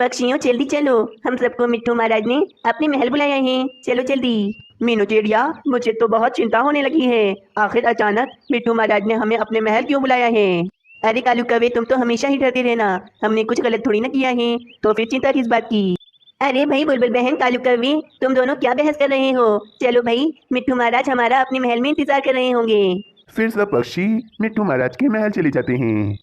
पक्षियों जल्दी चलो, हम सबको मिट्ठू महाराज ने अपने महल बुलाया है। चलो जल्दी। मीनू चिड़िया, मुझे तो बहुत चिंता होने लगी है। आखिर अचानक मिट्ठू महाराज ने हमें अपने महल क्यों बुलाया है? अरे कालू कौवे, तुम तो हमेशा ही डरते रहना। हमने कुछ गलत थोड़ी ना किया है, तो फिर चिंता किस बात की? अरे भाई बुलबुल बहन, कालू कौवे, तुम दोनों क्या बहस कर रहे हो? चलो भाई, मिट्ठू महाराज हमारा अपने महल में इंतजार कर रहे होंगे। फिर सब पक्षी मिट्टू महाराज के महल चले जाते हैं।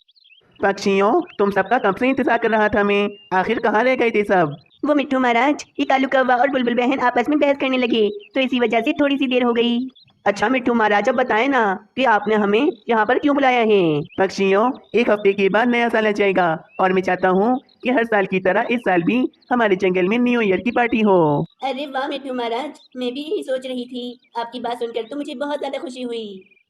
पक्षियों, तुम सबका कब से इंतजार कर रहा था मैं। आखिर कहाँ रह गए थे सब? वो मिट्ठू महाराज, ये कालू कौवा और बुलबुल बहन आपस में बहस करने लगे, तो इसी वजह से थोड़ी सी देर हो गई। अच्छा मिट्ठू महाराज, अब बताएं ना कि आपने हमें यहाँ पर क्यों बुलाया है? पक्षियों, एक हफ्ते के बाद नया साल आ जाएगा और मैं चाहता हूँ कि हर साल की तरह इस साल भी हमारे जंगल में न्यू ईयर की पार्टी हो। अरे वाह मिट्ठू महाराज, मैं भी यही सोच रही थी। आपकी बात सुनकर तो मुझे बहुत ज्यादा खुशी हुई।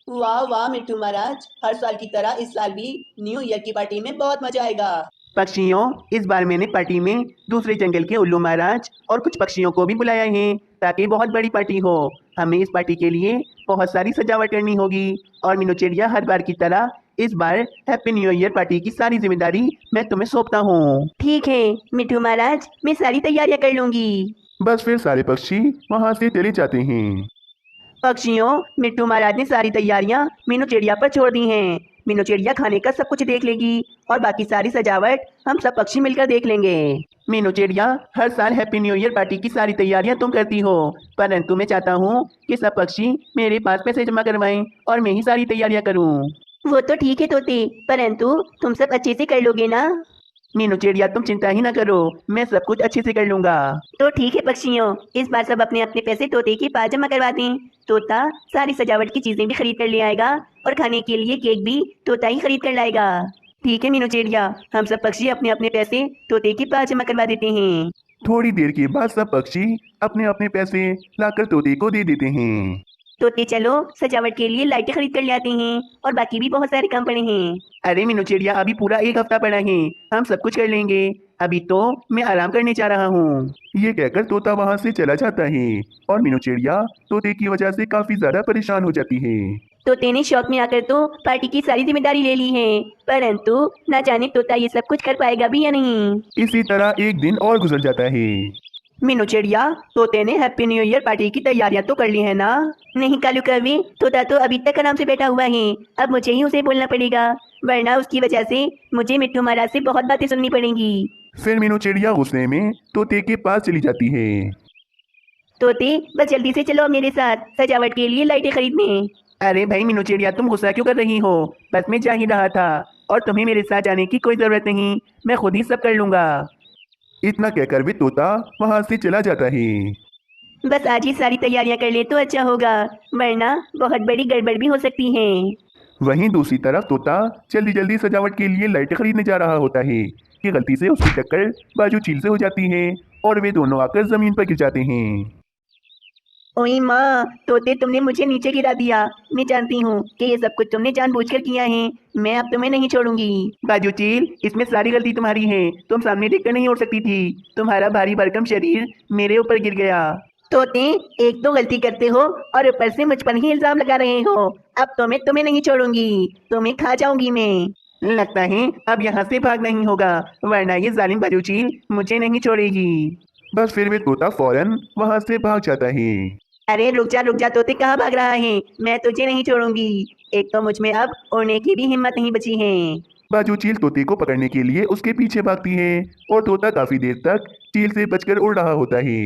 वाह वाह मिट्ठू महाराज, हर साल की तरह इस साल भी न्यू ईयर की पार्टी में बहुत मजा आएगा। पक्षियों, इस बार मैंने पार्टी में दूसरे जंगल के उल्लू महाराज और कुछ पक्षियों को भी बुलाया है, ताकि बहुत बड़ी पार्टी हो। हमें इस पार्टी के लिए बहुत सारी सजावट करनी होगी और मीनू चिड़िया, हर बार की तरह इस बार हैप्पी न्यू ईयर पार्टी की सारी जिम्मेदारी मैं तुम्हें सौंपता हूँ। ठीक है मिट्ठू महाराज, मैं सारी तैयारियां कर लूंगी। बस फिर सारे पक्षी वहां से चले जाते हैं। पक्षियों, मिट्ठू महाराज ने सारी तैयारियां मीनू चिड़िया पर छोड़ दी हैं। मीनू चिड़िया खाने का सब कुछ देख लेगी और बाकी सारी सजावट हम सब पक्षी मिलकर देख लेंगे। मीनू चिड़िया, हर साल हैप्पी न्यू ईयर पार्टी की सारी तैयारियां तुम करती हो, परंतु मैं चाहता हूँ कि सब पक्षी मेरे पास पैसे जमा करवाएं और मैं ही सारी तैयारियां करूँ। वो तो ठीक है तोते, परंतु तुम सब अच्छे से कर लोगे ना? मीनू चिड़िया, तुम चिंता ही ना करो, मैं सब कुछ अच्छे से कर लूंगा। तो ठीक है पक्षियों, इस बार सब अपने अपने पैसे तोते के पास जमा करवा दें। तोता सारी सजावट की चीजें भी खरीद कर ले आएगा और खाने के लिए केक भी तोता ही खरीद कर लाएगा। ठीक है मीनू चिड़िया, हम सब पक्षी अपने अपने पैसे तोते के पास जमा करवा देते हैं। थोड़ी देर के बाद सब पक्षी अपने अपने पैसे लाकर तोते को दे देते हैं। तोते चलो, सजावट के लिए लाइटें खरीद कर ले आते हैं और बाकी भी बहुत सारे काम पड़े हैं। अरे मीनू चिड़िया, अभी पूरा एक हफ्ता पड़ा है, हम सब कुछ कर लेंगे। अभी तो मैं आराम करने जा रहा हूँ। ये कहकर तोता वहां से चला जाता है और मीनू चिड़िया तोते की वजह से काफी ज्यादा परेशान हो जाती है। तोते ने शौक में आकर तो पार्टी की सारी जिम्मेदारी ले ली है, परंतु न जाने तोता ये सब कुछ कर पाएगा भी या नहीं। इसी तरह एक दिन और गुजर जाता है। मीनू चिड़िया, तोते ने हैप्पी न्यू ईयर पार्टी की तैयारियां तो कर ली है ना? नहीं कालू कौवे, तोता तो अभी तक आराम से बैठा हुआ है। अब मुझे ही उसे बोलना पड़ेगा, वरना उसकी वजह से मुझे मिट्ठू महाराज से बहुत बातें सुननी पड़ेंगी। फिर मीनू चिड़िया गुस्से में तोते के पास चली जाती है। तोते, बस जल्दी से चलो मेरे साथ सजावट के लिए लाइटें खरीदने। अरे भाई मीनू चिड़िया, तुम गुस्सा क्यों कर रही हो? बस मैं जा ही रहा था और तुम्हें मेरे साथ जाने की कोई जरूरत नहीं, मैं खुद ही सब कर लूंगा। इतना कहकर भी तोता वहां से चला जाता है। बस आज ही सारी तैयारियां कर ले तो अच्छा होगा, वरना बहुत बड़ी गड़बड़ भी हो सकती है। वहीं दूसरी तरफ तोता जल्दी जल्दी सजावट के लिए लाइटें खरीदने जा रहा होता है कि गलती से उसकी टक्कर बाजू चील से हो जाती है और वे दोनों आकर जमीन पर गिर जाते हैं। ओए माँ, तोते तुमने मुझे नीचे गिरा दिया। मैं जानती हूँ कि ये सब कुछ तुमने जानबूझकर किया है। मैं अब तुम्हें नहीं छोड़ूंगी। बाजू चील, इसमें सारी गलती तुम्हारी है। तुम सामने देखकर नहीं उड़ सकती थी, तुम्हारा भारी भरकम शरीर मेरे ऊपर गिर गया। तोते, एक तो गलती करते हो और ऊपर से मुझ पर ही इल्जाम लगा रहे हो। अब तो मैं तुम्हें नहीं छोड़ूंगी, तुम्हें खा जाऊंगी मैं। लगता है अब यहाँ से भाग नहीं होगा, वरना ये जालिम बाजू चील मुझे नहीं छोड़ेगी। बस फिर वे तोता फौरन वहां से भाग जाता है। अरे रुक जा तोते, कहाँ भाग रहा है? मैं तुझे नहीं छोड़ूंगी। एक तो मुझ में अब उड़ने की भी हिम्मत नहीं बची है। बाजू चील तोते को पकड़ने के लिए उसके पीछे भागती है और तोता काफी देर तक चील से बचकर उड़ रहा होता है।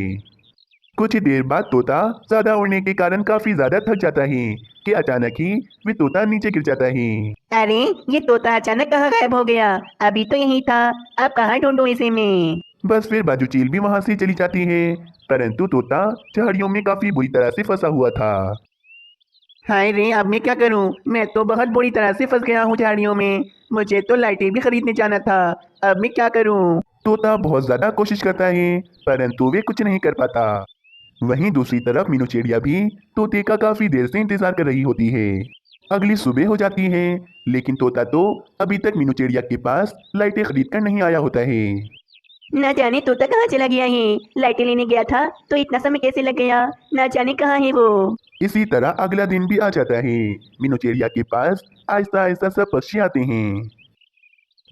कुछ देर बाद तोता ज्यादा उड़ने के कारण काफी ज्यादा थक जाता है कि अचानक ही वे तोता नीचे गिर जाता है। अरे ये तोता अचानक कहाँ गायब हो गया? अभी तो यही था, अब कहाँ ढूंढूं इसे मैं? बस फिर बाजू चील भी वहां से चली जाती है, परंतु तोता झाड़ियों में काफी बुरी तरह से फंसा हुआ था। हाय रे, अब मैं क्या करूं? मैं तो बहुत बुरी तरह से फंस गया हूँ झाड़ियों में। मुझे तो लाइटें भी खरीदने जाना था, अब मैं क्या करूं? तोता बहुत ज्यादा कोशिश करता है, परंतु वे कुछ नहीं कर पाता। वहीं दूसरी तरफ मीनू चिड़िया भी तोते का काफी देर से इंतजार कर रही होती है। अगली सुबह हो जाती है, लेकिन तोता तो अभी तक मीनू चिड़िया के पास लाइटें खरीद कर नहीं आया होता है। न जाने तोता कहाँ चला गया है। लाइटें लेने गया था तो इतना समय कैसे लग गया? न जाने कहाँ है वो। इसी तरह अगला दिन भी आ जाता है। मीनू चिड़िया के पास आहिस्ता आहिस्ता सब पक्षी आते हैं।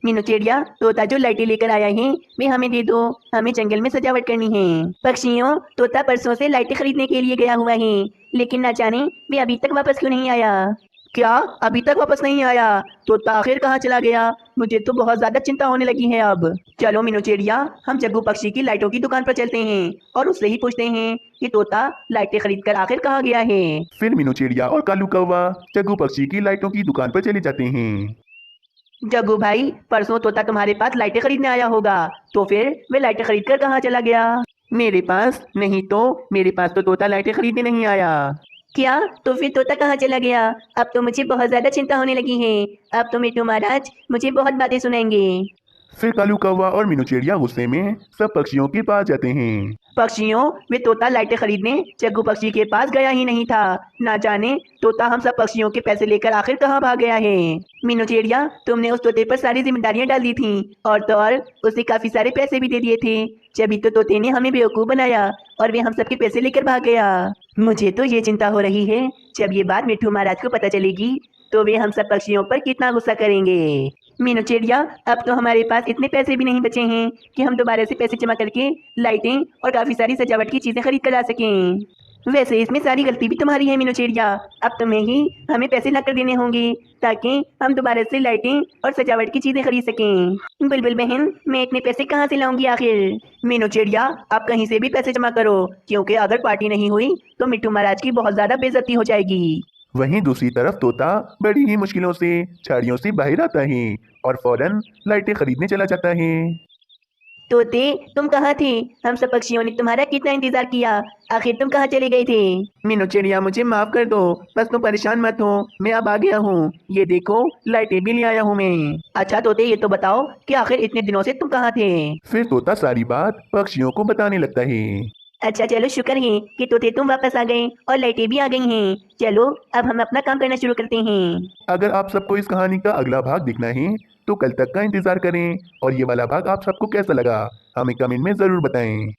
मीनू चिड़िया, तोता जो लाइटें लेकर आया है वे हमें दे दो, हमें जंगल में सजावट करनी है। पक्षियों, तोता परसों से लाइटें खरीदने के लिए गया हुआ है, लेकिन ना जाने वे अभी तक वापस क्यों नहीं आया। क्या, अभी तक वापस नहीं आया? तोता आखिर कहाँ चला गया? मुझे तो बहुत ज्यादा चिंता होने लगी है अब। चलो मीनू चिड़िया, हम जग्गू पक्षी की लाइटों की दुकान पर चलते हैं और उससे ही पूछते हैं कि तोता लाइटें खरीद कर आखिर कहाँ गया है। फिर मीनू चिड़िया और कालू कौवा जग्गू पक्षी की लाइटों की दुकान पर चले जाते हैं। जग्गू भाई, परसों तोता तुम्हारे पास लाइटें खरीदने आया होगा, तो फिर वे लाइटें खरीद कर कहाँ चला गया? मेरे पास नहीं तो, मेरे पास तो तोता लाइटें खरीदने नहीं आया। क्या? तो फिर तोता कहाँ चला गया? अब तो मुझे बहुत ज्यादा चिंता होने लगी है। अब तो मिट्टू महाराज मुझे बहुत बातें सुनाएंगे। फिर कालू कौवा और मीनू चिड़िया गुस्से में सब पक्षियों के पास जाते हैं। पक्षियों, वे तोता लाइटें खरीदने जग्गू पक्षी के पास गया ही नहीं था, ना जाने तोता हम सब पक्षियों के पैसे लेकर आखिर कहाँ भाग गया है। मीनू चिड़िया, तुमने उस तोते पर सारी जिम्मेदारियां डाल दी थी, और तो और उसे काफी सारे पैसे भी दे दिए थे। जब तो तोते ने हमें बेवकूफ बनाया और वे हम सबके पैसे लेकर भाग गया। मुझे तो ये चिंता हो रही है, जब ये बात मिट्टू महाराज को पता चलेगी तो वे हम सब पक्षियों पर कितना गुस्सा करेंगे। मीनू चिड़िया, अब तो हमारे पास इतने पैसे भी नहीं बचे हैं कि हम दोबारा से पैसे जमा करके लाइटें और काफी सारी सजावट की चीजें खरीद कर ला सकें। वैसे इसमें सारी गलती भी तुम्हारी है मीनू चिड़िया, अब तुम्हें ही हमें पैसे ला कर देने होंगे ताकि हम दोबारा से लाइटें और सजावट की चीजें खरीद सकें। बुलबुल बहन, मैं इतने पैसे कहाँ से लाऊंगी आखिर? मीनू चिड़िया, आप कहीं से भी पैसे जमा करो, क्योंकि अगर पार्टी नहीं हुई तो मिट्टू महाराज की बहुत ज्यादा बेइज्जती हो जाएगी। वहीं दूसरी तरफ तोता बड़ी ही मुश्किलों से झाड़ियों से बाहर आता है और फौरन लाइटें खरीदने चला जाता है। तोते, तुम कहाँ थे? हम सब पक्षियों ने तुम्हारा कितना इंतजार किया, आखिर तुम कहाँ चले गए थे? मीनू चिड़िया, मुझे माफ कर दो, बस तुम परेशान मत हो, मैं अब आ गया हूँ। ये देखो, लाइटें भी ले आया हूँ मैं। अच्छा तोते, ये तो बताओ कि आखिर इतने दिनों से तुम कहाँ थे? फिर तोता सारी बात पक्षियों को बताने लगता है। अच्छा चलो, शुक्र है कि तोते तुम वापस आ गए और लाइटें भी आ गई हैं। चलो अब हम अपना काम करना शुरू करते हैं। अगर आप सबको इस कहानी का अगला भाग देखना है तो कल तक का इंतजार करें। और ये वाला भाग आप सबको कैसा लगा हमें कमेंट में जरूर बताएं।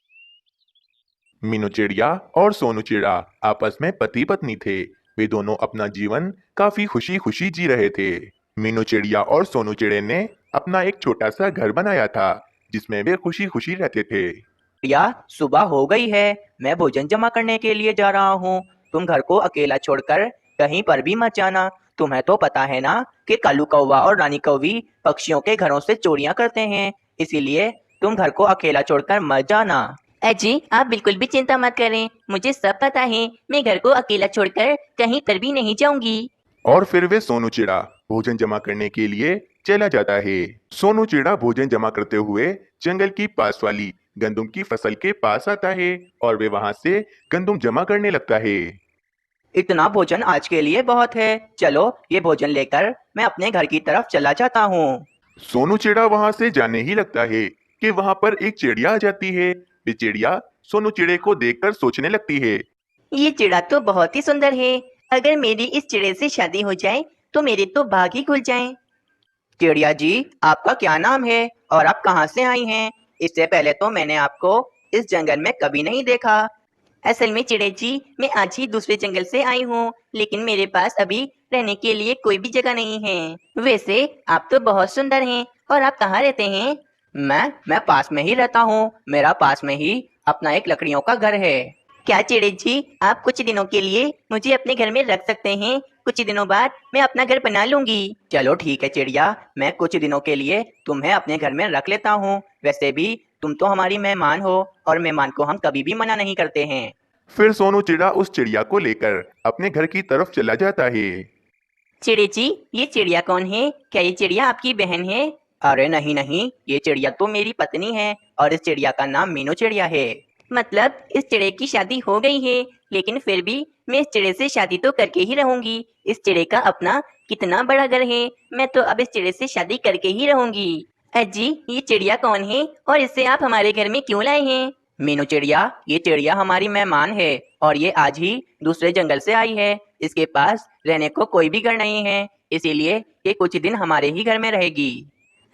मीनू चिड़िया और सोनू चिड़ा आपस में पति पत्नी थे। वे दोनों अपना जीवन काफी खुशी खुशी जी रहे थे। मीनू चिड़िया और सोनू चिड़े ने अपना एक छोटा सा घर बनाया था जिसमें वे खुशी खुशी रहते थे। या सुबह हो गई है, मैं भोजन जमा करने के लिए जा रहा हूँ। तुम घर को अकेला छोड़कर कहीं पर भी मत जाना। तुम्हें तो पता है ना कि कालू कौवा और रानी कौवी पक्षियों के घरों से चोरियां करते हैं, इसीलिए तुम घर को अकेला छोड़कर मत जाना। अजी, आप बिल्कुल भी चिंता मत करें, मुझे सब पता है, मैं घर को अकेला छोड़कर कहीं पर भी नहीं जाऊंगी। और फिर वे सोनू चिड़ा भोजन जमा करने के लिए चला जाता है। सोनू चिड़ा भोजन जमा करते हुए जंगल की पास वाली गंदम की फसल के पास आता है और वे वहां से गंदम जमा करने लगता है। इतना भोजन आज के लिए बहुत है, चलो ये भोजन लेकर मैं अपने घर की तरफ चला जाता हूँ। सोनू चिड़ा वहां से जाने ही लगता है कि वहां पर एक चिड़िया आ जाती है। वे चिड़िया सोनू चिड़े को देखकर सोचने लगती है। ये चिड़ा तो बहुत ही सुंदर है, अगर मेरी इस चिड़े से शादी हो जाए तो मेरे तो भाग ही खुल जाएं। चिड़िया जी, आपका क्या नाम है और आप कहाँ से आई हैं? इससे पहले तो मैंने आपको इस जंगल में कभी नहीं देखा। असल में चिड़े जी, मैं आज ही दूसरे जंगल से आई हूँ, लेकिन मेरे पास अभी रहने के लिए कोई भी जगह नहीं है। वैसे आप तो बहुत सुंदर हैं, और आप कहाँ रहते हैं? मैं पास में ही रहता हूँ, मेरा पास में ही अपना एक लकड़ियों का घर है। क्या चिड़े जी, आप कुछ दिनों के लिए मुझे अपने घर में रख सकते हैं? कुछ दिनों बाद मैं अपना घर बना लूंगी। चलो ठीक है चिड़िया, मैं कुछ दिनों के लिए तुम्हें अपने घर में रख लेता हूँ। वैसे भी तुम तो हमारी मेहमान हो और मेहमान को हम कभी भी मना नहीं करते हैं। फिर सोनू चिड़ा उस चिड़िया को लेकर अपने घर की तरफ चला जाता है। चिड़े जी, ये चिड़िया कौन है? क्या ये चिड़िया आपकी बहन है? अरे नहीं नहीं, ये चिड़िया तो मेरी पत्नी है और इस चिड़िया का नाम मीनू चिड़िया है। मतलब इस चिड़े की शादी हो गई है, लेकिन फिर भी मैं इस चिड़े से शादी तो करके ही रहूंगी। इस चिड़े का अपना कितना बड़ा घर है, मैं तो अब इस चिड़े से शादी करके ही रहूंगी। अजी, ये चिड़िया कौन है और इसे आप हमारे घर में क्यों लाए हैं? मीनू चिड़िया, ये चिड़िया हमारी मेहमान है और ये आज ही दूसरे जंगल से आई है। इसके पास रहने को कोई भी घर नहीं है, इसीलिए ये कुछ दिन हमारे ही घर में रहेगी।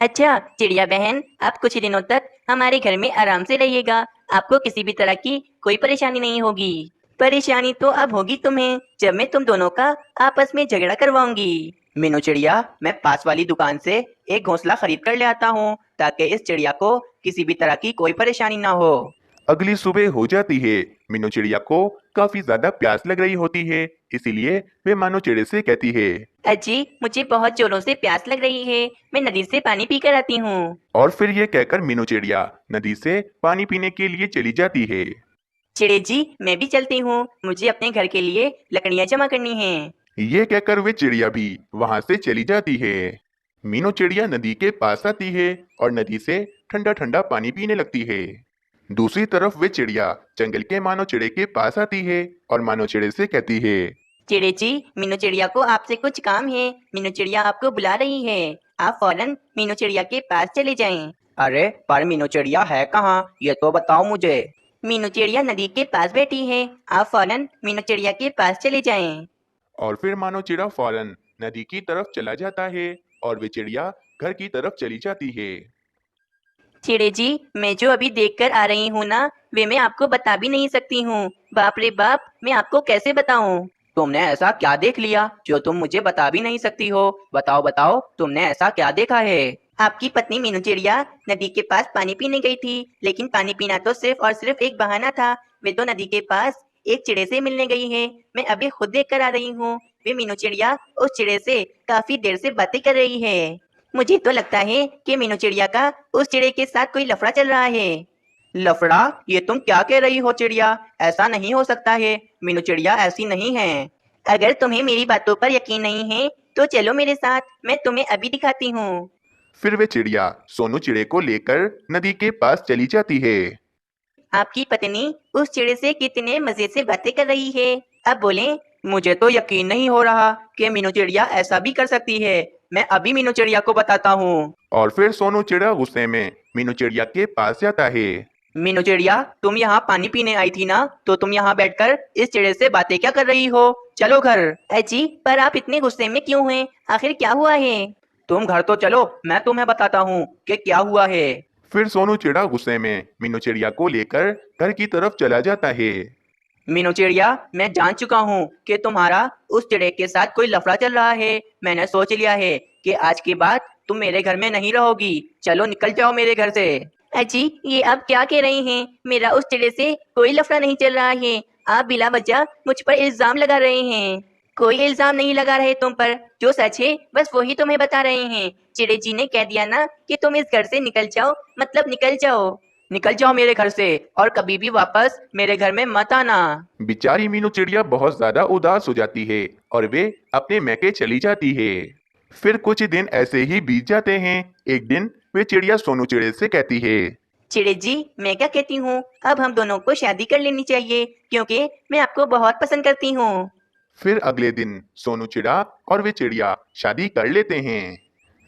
अच्छा चिड़िया बहन, आप कुछ दिनों तक हमारे घर में आराम से रहिएगा, आपको किसी भी तरह की कोई परेशानी नहीं होगी। परेशानी तो अब होगी तुम्हें, जब मैं तुम दोनों का आपस में झगड़ा करवाऊंगी। मीनू चिड़िया, मैं पास वाली दुकान से एक घोंसला खरीद कर ले आता हूँ ताकि इस चिड़िया को किसी भी तरह की कोई परेशानी ना हो। अगली सुबह हो जाती है। मीनू चिड़िया को काफी ज्यादा प्यास लग रही होती है, इसीलिए वे मानो चिड़े से कहती है। अजी, मुझे बहुत जोरों से प्यास लग रही है, मैं नदी से पानी पी कर आती हूँ। और फिर ये कहकर मीनू चिड़िया नदी से पानी पीने के लिए चली जाती है। चिड़े जी, मैं भी चलती हूँ, मुझे अपने घर के लिए लकड़ियाँ जमा करनी हैं। ये कहकर वे चिड़िया भी वहां से चली जाती है। मीनू चिड़िया नदी के पास आती है और नदी से ठंडा ठंडा पानी पीने लगती है। दूसरी तरफ वे चिड़िया जंगल के मानो चिड़े के पास आती है और मानो चिड़े से कहती है। चिड़े जी, मीनू चिड़िया को आपसे कुछ काम है, मीनू चिड़िया आपको बुला रही है, आप फौरन मीनू चिड़िया के पास चले जाएं। अरे पर मीनू चिड़िया है कहाँ, ये तो बताओ मुझे। मीनू चिड़िया नदी के पास बैठी है, आप फौरन मीनू चिड़िया के पास चले जाएं। और फिर मानो चिड़ा फौरन नदी की तरफ चला जाता है और वे चिड़िया घर की तरफ चली जाती है। चिड़े जी, मैं जो अभी देख कर आ रही हूँ ना, वे मैं आपको बता भी नहीं सकती हूँ। बाप रे बाप, मैं आपको कैसे बताऊँ। तुमने ऐसा क्या देख लिया जो तुम मुझे बता भी नहीं सकती हो? बताओ बताओ, तुमने ऐसा क्या देखा है? आपकी पत्नी मीनू चिड़िया नदी के पास पानी पीने गई थी, लेकिन पानी पीना तो सिर्फ और सिर्फ एक बहाना था। वे तो नदी के पास एक चिड़े से मिलने गई है, मैं अभी खुद देख कर आ रही हूँ। वे मीनू चिड़िया उस चिड़े से काफी देर से बातें कर रही है। मुझे तो लगता है कि मीनू चिड़िया का उस चिड़े के साथ कोई लफड़ा चल रहा है। लफड़ा? ये तुम क्या कह रही हो चिड़िया? ऐसा नहीं हो सकता है, मीनू चिड़िया ऐसी नहीं है। अगर तुम्हें मेरी बातों पर यकीन नहीं है तो चलो मेरे साथ, मैं तुम्हें अभी दिखाती हूँ। फिर वे चिड़िया सोनू चिड़े को लेकर नदी के पास चली जाती है। आपकी पत्नी उस चिड़े से कितने मजे से बातें कर रही है, अब बोले। मुझे तो यकीन नहीं हो रहा कि मीनू चिड़िया ऐसा भी कर सकती है। मैं अभी मीनू चिड़िया को बताता हूँ। और फिर सोनू चिड़ा गुस्से में मीनू चिड़िया के पास जाता है। मीनू चिड़िया, तुम यहाँ पानी पीने आई थी ना, तो तुम यहाँ बैठकर इस चिड़े से बातें क्या कर रही हो? चलो घर। अजी, पर आप इतने गुस्से में क्यों हैं? आखिर क्या हुआ है? तुम घर तो चलो, मैं तुम्हें बताता हूँ कि क्या हुआ है। फिर सोनू चिड़ा गुस्से में मीनू चिड़िया को लेकर घर की तरफ चला जाता है। मीनू चिड़िया, मैं जान चुका हूँ कि तुम्हारा उस चिड़े के साथ कोई लफड़ा चल रहा है। मैंने सोच लिया है कि आज के बाद तुम मेरे घर में नहीं रहोगी। चलो निकल जाओ मेरे घर से। अजी, ये आप क्या कह रहे हैं? मेरा उस चिड़े से कोई लफड़ा नहीं चल रहा है, आप बिला वजह मुझ पर इल्जाम लगा रहे हैं। कोई इल्जाम नहीं लगा रहे तुम पर, जो सच है बस वही तुम्हें बता रहे हैं। चिड़े जी ने कह दिया ना कि तुम इस घर से निकल जाओ, मतलब निकल जाओ। निकल जाओ मेरे घर से और कभी भी वापस मेरे घर में मत आना। बेचारी मीनू चिड़िया बहुत ज्यादा उदास हो जाती है और वे अपने मैके चली जाती है। फिर कुछ दिन ऐसे ही बीत जाते हैं। एक दिन वे चिड़िया सोनू चिड़े से कहती है। चिड़े जी, मैं क्या कहती हूँ, अब हम दोनों को शादी कर लेनी चाहिए, क्योंकि मैं आपको बहुत पसंद करती हूँ। फिर अगले दिन सोनू चिड़ा और वे चिड़िया शादी कर लेते हैं।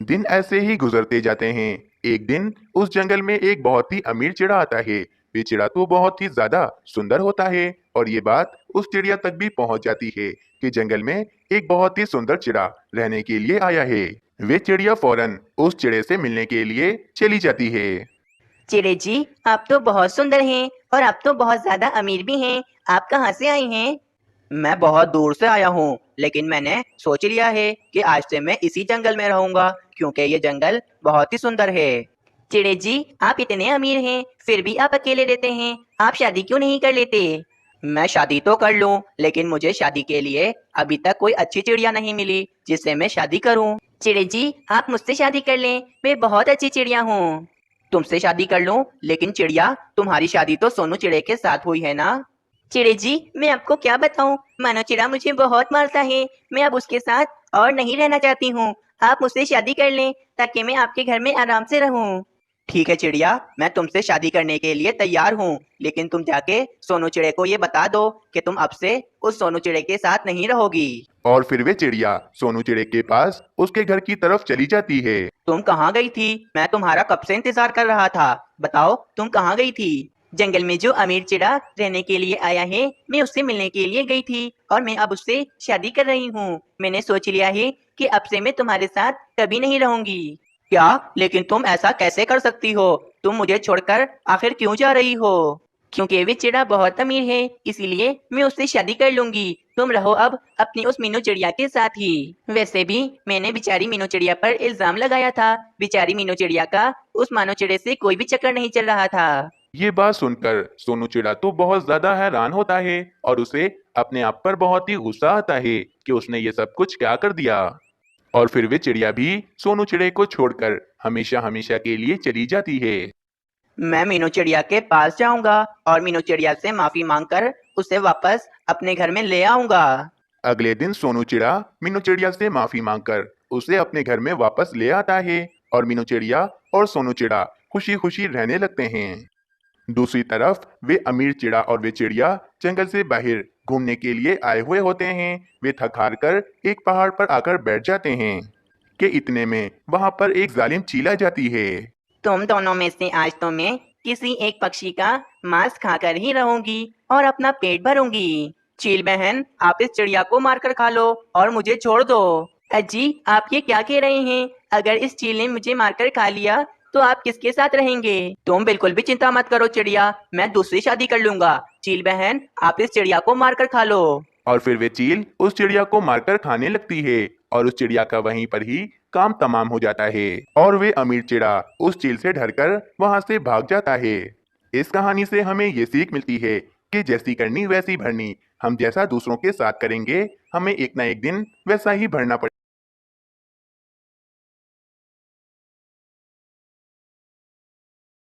दिन ऐसे ही गुजरते जाते हैं। एक दिन उस जंगल में एक बहुत ही अमीर चिड़ा आता है। वे चिड़ा तो बहुत ही ज्यादा सुंदर होता है और ये बात उस चिड़िया तक भी पहुंच जाती है कि जंगल में एक बहुत ही सुंदर चिड़ा रहने के लिए आया है। वे चिड़िया फौरन उस चिड़े से मिलने के लिए चली जाती है। चिड़े जी, आप तो बहुत सुंदर हैं और आप तो बहुत ज्यादा अमीर भी हैं। आप कहाँ से आए हैं? मैं बहुत दूर से आया हूँ, लेकिन मैंने सोच लिया है कि आज से मैं इसी जंगल में रहूंगा, क्योंकि ये जंगल बहुत ही सुंदर है। चिड़े जी, आप इतने अमीर हैं, फिर भी आप अकेले रहते हैं, आप शादी क्यों नहीं कर लेते? मैं शादी तो कर लूं, लेकिन मुझे शादी के लिए अभी तक कोई अच्छी चिड़िया नहीं मिली जिससे मैं शादी करूं। चिड़े जी, आप मुझसे शादी कर लें, मैं बहुत अच्छी चिड़िया हूँ। तुमसे शादी कर लूं, लेकिन चिड़िया तुम्हारी शादी तो सोनू चिड़े के साथ हुई है ना। चिड़े जी, मैं आपको क्या बताऊं, मानो चिड़ा मुझे बहुत मारता है, मैं अब उसके साथ और नहीं रहना चाहती हूँ। आप मुझसे शादी कर लें ताकि मैं आपके घर में आराम से रहूं। ठीक है चिड़िया, मैं तुमसे शादी करने के लिए तैयार हूँ, लेकिन तुम जाके सोनू चिड़े को ये बता दो कि तुम अब से उस सोनू चिड़े के साथ नहीं रहोगी। और फिर वे चिड़िया सोनू चिड़े के पास उसके घर की तरफ चली जाती है। तुम कहाँ गई थी? मैं तुम्हारा कब से इंतजार कर रहा था। बताओ तुम कहाँ गई थी? जंगल में जो अमीर चिड़ा रहने के लिए आया है, मैं उससे मिलने के लिए गई थी और मैं अब उससे शादी कर रही हूँ। मैंने सोच लिया है कि अब से मैं तुम्हारे साथ कभी नहीं रहूंगी। क्या? लेकिन तुम ऐसा कैसे कर सकती हो? तुम मुझे छोड़कर आखिर क्यों जा रही हो? क्योंकि वे चिड़ा बहुत अमीर है, इसीलिए मैं उससे शादी कर लूंगी। तुम रहो अब अपनी उस मीनू चिड़िया के साथ ही। वैसे भी मैंने बेचारी मीनू चिड़िया पर इल्जाम लगाया था। बेचारी मीनू चिड़िया का उस मानो चिड़े से कोई भी चक्कर नहीं चल रहा था। ये बात सुनकर सोनू चिड़ा तो बहुत ज्यादा हैरान होता है और उसे अपने आप पर बहुत ही गुस्सा आता है कि उसने ये सब कुछ क्या कर दिया। और फिर वे चिड़िया भी सोनू चिड़े को छोड़कर हमेशा हमेशा के लिए चली जाती है। मैं मीनू चिड़िया के पास जाऊंगा और मीनू चिड़िया से माफी मांगकर उसे वापस अपने घर में ले आऊंगा। अगले दिन सोनू चिड़ा मीनू चिड़िया से माफी मांगकर उसे अपने घर में वापस ले आता है और मीनू चिड़िया और सोनू चिड़ा खुशी खुशी रहने लगते हैं। दूसरी तरफ वे अमीर चिड़ा और वे चिड़िया जंगल से बाहर घूमने के लिए आए हुए होते हैं। वे थक हार कर एक पहाड़ पर आकर बैठ जाते हैं कि इतने में वहां पर एक जालिम चील आ जाती है। तुम दोनों में से आज तो मैं किसी एक पक्षी का मांस खाकर ही रहूंगी और अपना पेट भरूंगी। चील बहन, आप इस चिड़िया को मारकर खा लो और मुझे छोड़ दो। अजी, आप ये क्या कह रहे हैं? अगर इस चील ने मुझे मारकर खा लिया तो आप किसके साथ रहेंगे? तुम बिल्कुल भी चिंता मत करो चिड़िया, मैं दूसरी शादी कर लूंगा। चील बहन, आप इस चिड़िया को मारकर खा लो। और फिर वे चील उस चिड़िया को मारकर खाने लगती है और उस चिड़िया का वहीं पर ही काम तमाम हो जाता है और वे अमीर चिड़ा उस चील से डरकर वहां से भाग जाता है। इस कहानी से हमें ये सीख मिलती है कि जैसी करनी वैसी भरनी। हम जैसा दूसरों के साथ करेंगे हमें एक ना एक दिन वैसा ही भरना पड़ेगा।